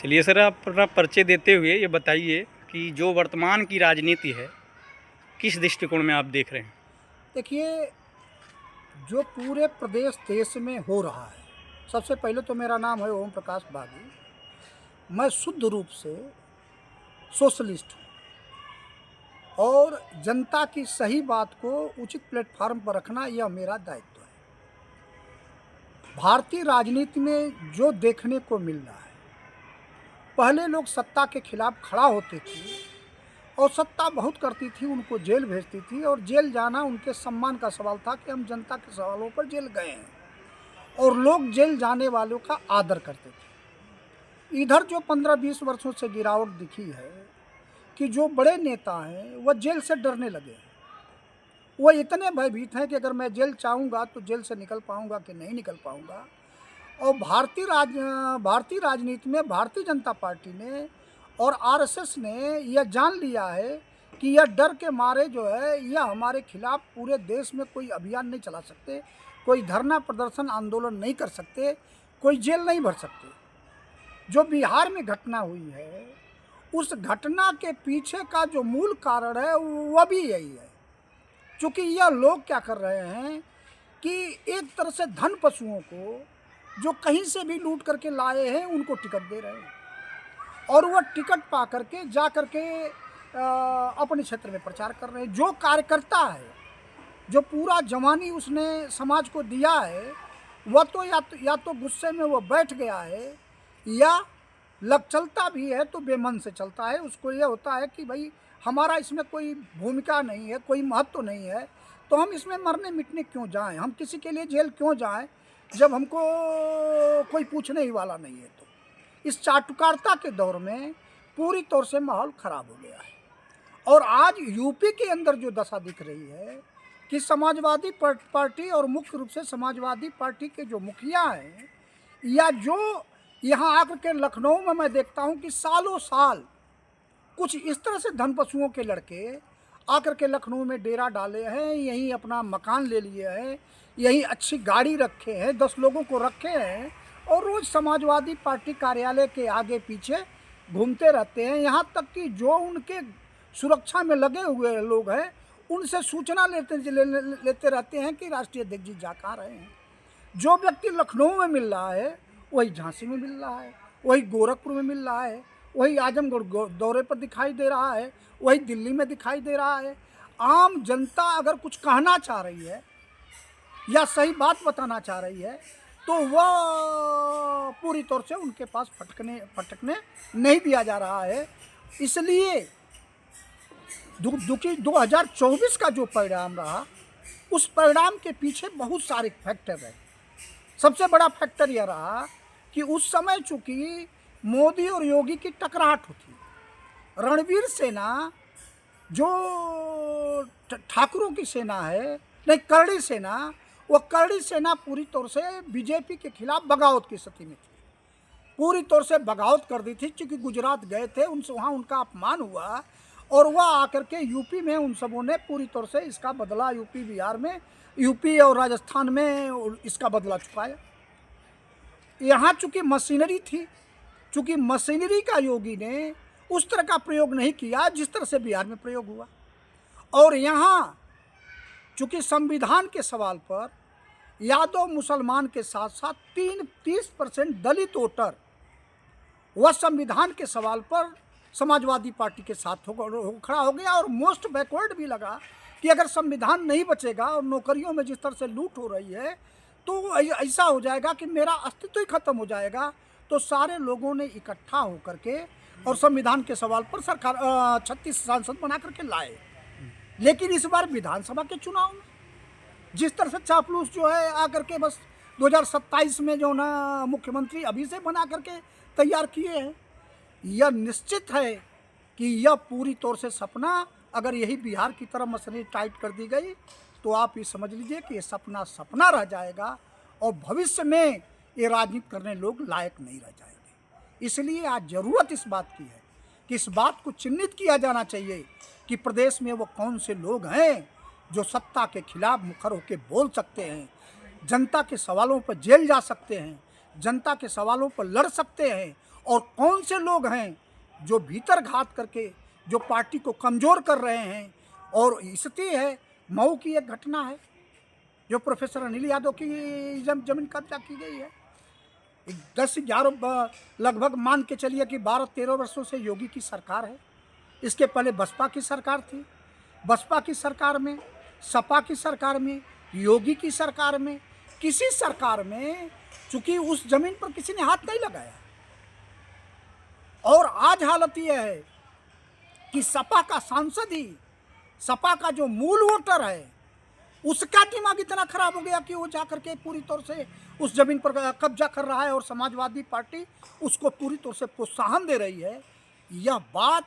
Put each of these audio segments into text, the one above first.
चलिए सर, आप अपना परिचय देते हुए ये बताइए कि जो वर्तमान की राजनीति है, किस दृष्टिकोण में आप देख रहे हैं? देखिए, जो पूरे प्रदेश देश में हो रहा है, सबसे पहले तो मेरा नाम है ओम प्रकाश बागी। मैं शुद्ध रूप से सोशलिस्ट हूँ और जनता की सही बात को उचित प्लेटफ़ॉर्म पर रखना यह मेरा दायित्व है। भारतीय राजनीति में जो देखने को मिल रहा है, पहले लोग सत्ता के खिलाफ खड़ा होते थे और सत्ता बहुत करती थी, उनको जेल भेजती थी और जेल जाना उनके सम्मान का सवाल था कि हम जनता के सवालों पर जेल गए हैं और लोग जेल जाने वालों का आदर करते थे। इधर जो 15-20 वर्षों से गिरावट दिखी है कि जो बड़े नेता हैं वह जेल से डरने लगे हैं। वो इतने भयभीत हैं कि अगर मैं जेल चाहूँगा तो जेल से निकल पाऊँगा कि नहीं निकल पाऊँगा। और भारतीय राजनीति में भारतीय जनता पार्टी ने और आरएसएस ने यह जान लिया है कि यह डर के मारे जो है यह हमारे खिलाफ पूरे देश में कोई अभियान नहीं चला सकते, कोई धरना प्रदर्शन आंदोलन नहीं कर सकते, कोई जेल नहीं भर सकते। जो बिहार में घटना हुई है, उस घटना के पीछे का जो मूल कारण है वह भी यही है। चूँकि यह लोग क्या कर रहे हैं कि एक तरह से धन पशुओं को जो कहीं से भी लूट करके लाए हैं उनको टिकट दे रहे हैं और वह टिकट पा करके जा करके अपने क्षेत्र में प्रचार कर रहे हैं। जो कार्यकर्ता है, जो पूरा जवानी उसने समाज को दिया है, वह तो या तो गुस्से में वो बैठ गया है या लग चलता भी है तो बेमन से चलता है। उसको यह होता है कि भाई हमारा इसमें कोई भूमिका नहीं है, कोई महत्व नहीं है, तो हम इसमें मरने मिटने क्यों जाएं, हम किसी के लिए जेल क्यों जाएं जब हमको कोई पूछने ही वाला नहीं है। तो इस चाटुकारिता के दौर में पूरी तौर से माहौल खराब हो गया है। और आज यूपी के अंदर जो दशा दिख रही है कि समाजवादी पार्टी और मुख्य रूप से समाजवादी पार्टी के जो मुखिया हैं या जो यहाँ आकर के लखनऊ में मैं देखता हूँ कि सालों साल कुछ इस तरह से धन पशुओं के लड़के आकर के लखनऊ में डेरा डाले हैं, यहीं अपना मकान ले लिए हैं, यहीं अच्छी गाड़ी रखे हैं, 10 लोगों को रखे हैं और रोज़ समाजवादी पार्टी कार्यालय के आगे पीछे घूमते रहते हैं। यहाँ तक कि जो उनके सुरक्षा में लगे हुए लोग हैं उनसे सूचना लेते रहते हैं कि राष्ट्रीय अध्यक्ष जी जा कहाँ रहे हैं। जो व्यक्ति लखनऊ में मिल रहा है वही झांसी में मिल रहा है, वही गोरखपुर में मिल रहा है, वही आजमगढ़ दौरे पर दिखाई दे रहा है, वही दिल्ली में दिखाई दे रहा है। आम जनता अगर कुछ कहना चाह रही है या सही बात बताना चाह रही है तो वह पूरी तौर से उनके पास फटकने नहीं दिया जा रहा है। इसलिए दुखी 2024 का जो परिणाम रहा, उस परिणाम के पीछे बहुत सारे फैक्टर हैं। सबसे बड़ा फैक्टर यह रहा कि उस समय चूंकि मोदी और योगी की टकराहट होती, रणवीर सेना जो ठाकुरों की सेना है, नहीं करड़ी सेना, वह करड़ी सेना पूरी तौर से बीजेपी के खिलाफ बगावत की स्थिति में थी, पूरी तौर से बगावत कर दी थी। चूँकि गुजरात गए थे, उनसे वहाँ उनका अपमान हुआ और वह आकर के यूपी में उन सबों ने पूरी तौर से इसका बदला यूपी बिहार में, यूपी और राजस्थान में इसका बदला चुकाया। यहाँ चूँकि मशीनरी थी, चूँकि मशीनरी का योगी ने उस तरह का प्रयोग नहीं किया जिस तरह से बिहार में प्रयोग हुआ। और यहाँ चूँकि संविधान के सवाल पर यादव मुसलमान के साथ साथ 30% दलित वोटर वह संविधान के सवाल पर समाजवादी पार्टी के साथ खड़ा हो गया और मोस्ट बैकवर्ड भी लगा कि अगर संविधान नहीं बचेगा और नौकरियों में जिस तरह से लूट हो रही है तो ऐसा हो जाएगा कि मेरा अस्तित्व ही खत्म हो जाएगा। तो सारे लोगों ने इकट्ठा होकर के और संविधान के सवाल पर सरकार 36 सांसद बना करके लाए। लेकिन इस बार विधानसभा के चुनाव में जिस तरह से चापलूस जो है आकर के बस 2027 में जो ना मुख्यमंत्री अभी से बना करके तैयार किए हैं, यह निश्चित है कि यह पूरी तौर से सपना, अगर यही बिहार की तरह मशीनरी टाइट कर दी गई तो आप ये समझ लीजिए कि ये सपना रह जाएगा और भविष्य में ये राजनीति करने लोग लायक नहीं रह जाएंगे। इसलिए आज ज़रूरत इस बात की है कि इस बात को चिन्हित किया जाना चाहिए कि प्रदेश में वो कौन से लोग हैं जो सत्ता के खिलाफ मुखर होकर बोल सकते हैं, जनता के सवालों पर जेल जा सकते हैं, जनता के सवालों पर लड़ सकते हैं और कौन से लोग हैं जो भीतर घात करके जो पार्टी को कमज़ोर कर रहे हैं। और स्थिति है, मऊ की एक घटना है जो प्रोफेसर अनिल यादव की जमीन कब्जा की गई है। 10-11 लगभग मान के चलिए कि 12-13 वर्षों से योगी की सरकार है। इसके पहले बसपा की सरकार थी। बसपा की सरकार में, सपा की सरकार में, योगी की सरकार में, किसी सरकार में चूंकि उस जमीन पर किसी ने हाथ नहीं लगाया। और आज हालत यह है कि सपा का सांसद ही, सपा का जो मूल वोटर है, उसका दिमाग इतना खराब हो गया कि वो जाकर के पूरी तौर से उस जमीन पर कब्जा कर रहा है और समाजवादी पार्टी उसको पूरी तौर से प्रोत्साहन दे रही है। यह बात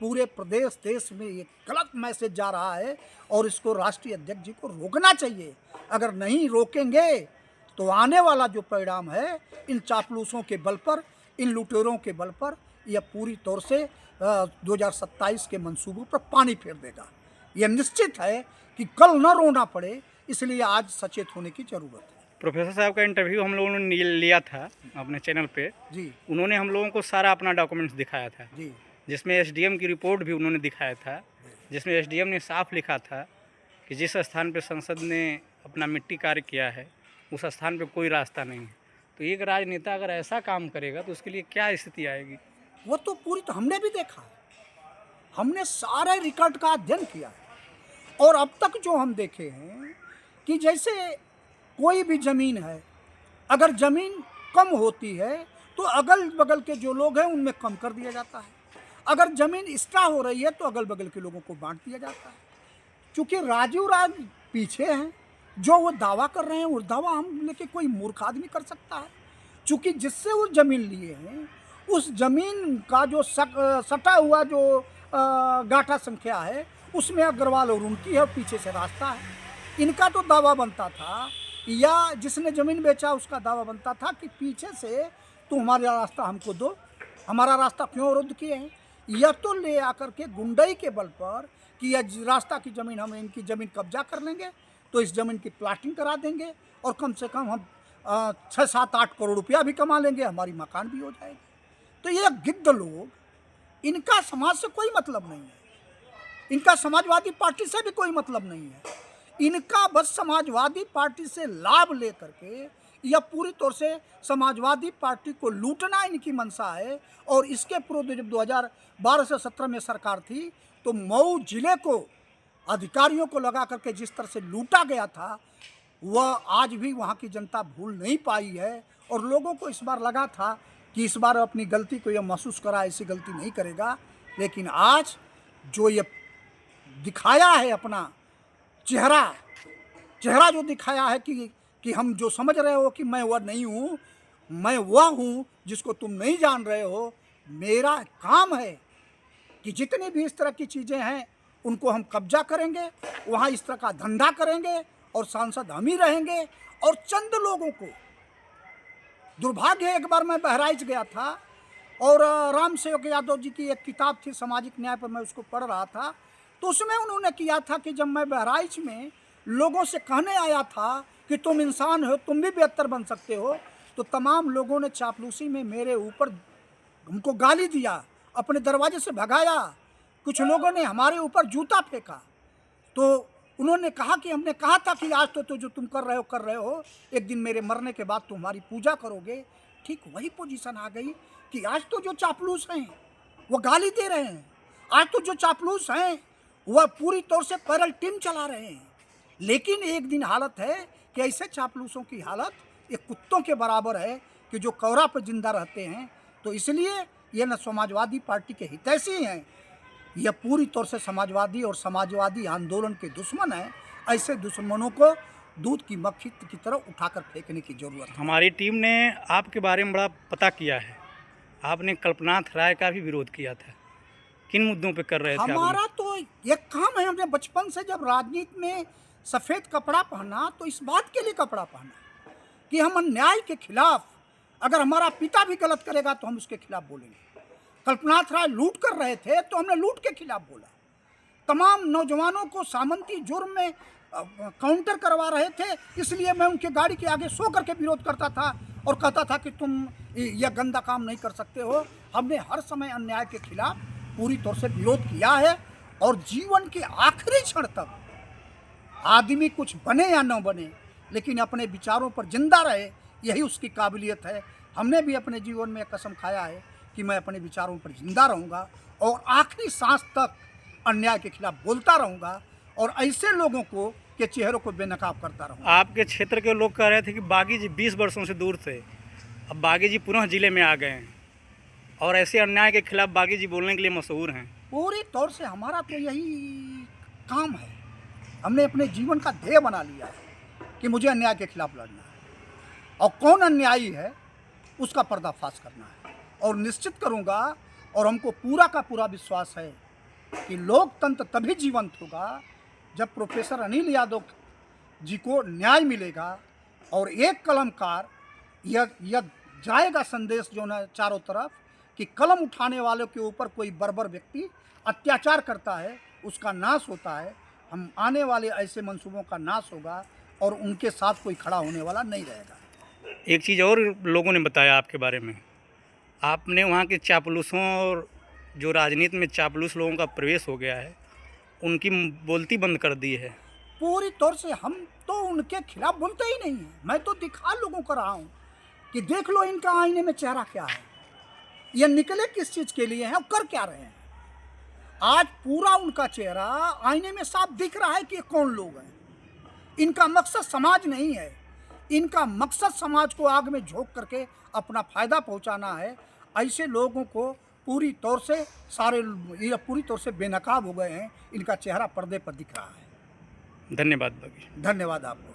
पूरे प्रदेश देश में एक गलत मैसेज जा रहा है और इसको राष्ट्रीय अध्यक्ष जी को रोकना चाहिए। अगर नहीं रोकेंगे तो आने वाला जो परिणाम है, इन चापलूसों के बल पर, इन लुटेरों के बल पर, यह पूरी तौर से 2027 के मंसूबों पर पानी फेर देगा। यह निश्चित है कि कल न रोना पड़े, इसलिए आज सचेत होने की ज़रूरत है। प्रोफेसर साहब का इंटरव्यू हम लोगों ने लिया था अपने चैनल पे जी। उन्होंने हम लोगों को सारा अपना डॉक्यूमेंट्स दिखाया था जी। जिसमें एसडीएम की रिपोर्ट भी उन्होंने दिखाया था, जिसमें एसडीएम ने साफ लिखा था कि जिस स्थान पर संसद ने अपना मिट्टी कार्य किया है उस स्थान पर कोई रास्ता नहीं है। तो एक राजनेता अगर ऐसा काम करेगा तो उसके लिए क्या स्थिति आएगी? वो तो पूरी तो हमने भी देखा, हमने सारे रिकॉर्ड का अध्ययन किया है। और अब तक जो हम देखे हैं कि जैसे कोई भी ज़मीन है, अगर ज़मीन कम होती है तो अगल बगल के जो लोग हैं उनमें कम कर दिया जाता है। अगर ज़मीन एक्स्ट्रा हो रही है तो अगल बगल के लोगों को बांट दिया जाता है। चूँकि राजीव राज पीछे हैं, जो वो दावा कर रहे हैं वो दावा हम लेके कोई मूर्ख आदमी कर सकता है। चूँकि जिससे वो ज़मीन लिए हैं उस ज़मीन का जो सटा हुआ जो गाठा संख्या है उसमें अग्रवाल और उनकी है और पीछे से रास्ता है। इनका तो दावा बनता था, या जिसने ज़मीन बेचा उसका दावा बनता था कि पीछे से तो हमारा रास्ता हमको दो, हमारा रास्ता क्यों अवरुद्ध किए हैं। यह तो ले आकर के गुंडई के बल पर कि यह रास्ता की ज़मीन, हम इनकी ज़मीन कब्जा कर लेंगे तो इस ज़मीन की प्लाटिंग करा देंगे और कम से कम हम 6-7-8 करोड़ रुपया भी कमा लेंगे, हमारी मकान भी हो जाएगी। तो ये गिद्ध लोग, इनका समाज से कोई मतलब नहीं है, इनका समाजवादी पार्टी से भी कोई मतलब नहीं है। इनका बस समाजवादी पार्टी से लाभ लेकर के या पूरी तौर से समाजवादी पार्टी को लूटना इनकी मंशा है। और इसके पूर्व जब 2012 से 17 में सरकार थी तो मऊ जिले को अधिकारियों को लगा करके जिस तरह से लूटा गया था वह आज भी वहाँ की जनता भूल नहीं पाई है। और लोगों को इस बार लगा था कि इस बार अपनी गलती को यह महसूस करा, ऐसी गलती नहीं करेगा। लेकिन आज जो ये दिखाया है अपना चेहरा जो दिखाया है कि हम जो समझ रहे हो कि मैं वह नहीं हूँ, मैं वह हूँ जिसको तुम नहीं जान रहे हो। मेरा काम है कि जितनी भी इस तरह की चीज़ें हैं उनको हम कब्जा करेंगे, वहाँ इस तरह का धंधा करेंगे और सांसद हम ही रहेंगे। और चंद लोगों को दुर्भाग्य है, एक बार मैं बहराइच गया था और राम सेवक यादव जी की एक किताब थी सामाजिक न्याय पर, मैं उसको पढ़ रहा था। तो उसमें उन्होंने किया था कि जब मैं बहराइच में लोगों से कहने आया था कि तुम इंसान हो, तुम भी बेहतर बन सकते हो, तो तमाम लोगों ने चापलूसी में मेरे ऊपर हमको गाली दिया, अपने दरवाजे से भगाया। कुछ लोगों ने हमारे ऊपर जूता फेंका। तो उन्होंने कहा कि हमने कहा था कि आज तो जो तुम कर रहे हो, एक दिन मेरे मरने के बाद तुम्हारी पूजा करोगे। ठीक वही पोजीशन आ गई कि आज तो जो चापलूस हैं वो गाली दे रहे हैं, आज तो जो चापलूस हैं वह पूरी तौर से पैरल टीम चला रहे हैं। लेकिन एक दिन हालत है कि ऐसे चापलूसों की हालत एक कुत्तों के बराबर है कि जो कौरा पर जिंदा रहते हैं। तो इसलिए ये न समाजवादी पार्टी के हितैषी हैं, यह पूरी तौर से समाजवादी और समाजवादी आंदोलन के दुश्मन हैं। ऐसे दुश्मनों को दूध की मक्खी की तरह उठाकर फेंकने की जरूरत है। हमारी टीम ने आपके बारे में बड़ा पता किया है, आपने कल्पनाथ राय का भी विरोध किया था, किन मुद्दों पे कर रहे थे? हमारा तो एक काम है, हमने बचपन से जब राजनीति में सफ़ेद कपड़ा पहना तो इस बात के लिए कपड़ा पहना कि हम अन्याय के खिलाफ, अगर हमारा पिता भी गलत करेगा तो हम उसके खिलाफ बोलेंगे। कल्पनाथ राय लूट कर रहे थे तो हमने लूट के खिलाफ बोला। तमाम नौजवानों को सामंती जुर्म में काउंटर करवा रहे थे, इसलिए मैं उनके गाड़ी के आगे सो करके विरोध करता था और कहता था कि तुम यह गंदा काम नहीं कर सकते हो। हमने हर समय अन्याय के खिलाफ पूरी तौर से विरोध किया है और जीवन के आखिरी क्षण तक आदमी कुछ बने या न बने, लेकिन अपने विचारों पर जिंदा रहे, यही उसकी काबिलियत है। हमने भी अपने जीवन में कसम खाया है कि मैं अपने विचारों पर जिंदा रहूँगा और आखिरी सांस तक अन्याय के खिलाफ बोलता रहूँगा और ऐसे लोगों को के चेहरों को बेनकाब करता रहूँगा। आपके क्षेत्र के लोग कह रहे थे कि बागी जी 20 वर्षों से दूर थे, अब बागी जी पुनः जिले में आ गए हैं और ऐसे अन्याय के खिलाफ बागी जी बोलने के लिए मशहूर हैं। पूरी तौर से हमारा तो यही काम है। हमने अपने जीवन का ध्येय बना लिया है कि मुझे अन्याय के खिलाफ लड़ना है और कौन अन्यायी है उसका पर्दाफाश करना है और निश्चित करूंगा। और हमको पूरा का पूरा विश्वास है कि लोकतंत्र तभी जीवंत होगा जब प्रोफेसर अनिल यादव जी को न्याय मिलेगा और एक कलमकार यह जाएगा संदेश जो ना चारों तरफ कि कलम उठाने वालों के ऊपर कोई बर्बर व्यक्ति अत्याचार करता है, उसका नाश होता है। हम आने वाले ऐसे मंसूबों का नाश होगा और उनके साथ कोई खड़ा होने वाला नहीं रहेगा। एक चीज़ और लोगों ने बताया आपके बारे में, आपने वहाँ के चापलूसों और जो राजनीति में चापलूस लोगों का प्रवेश हो गया है, उनकी बोलती बंद कर दी है। पूरी तौर से हम तो उनके खिलाफ बोलते ही नहीं हैं। मैं तो दिखा लोगों को रहा हूँ कि देख लो इनका आईने में चेहरा क्या है, ये निकले किस चीज़ के लिए हैं और कर क्या रहे हैं। आज पूरा उनका चेहरा आईने में साफ दिख रहा है कि ये कौन लोग हैं। इनका मकसद समाज नहीं है, इनका मकसद समाज को आग में झोंक करके अपना फ़ायदा पहुंचाना है। ऐसे लोगों को पूरी तौर से ये पूरी तौर से बेनकाब हो गए हैं। इनका चेहरा पर्दे पर दिख रहा है। धन्यवाद बागी। धन्यवाद आपको।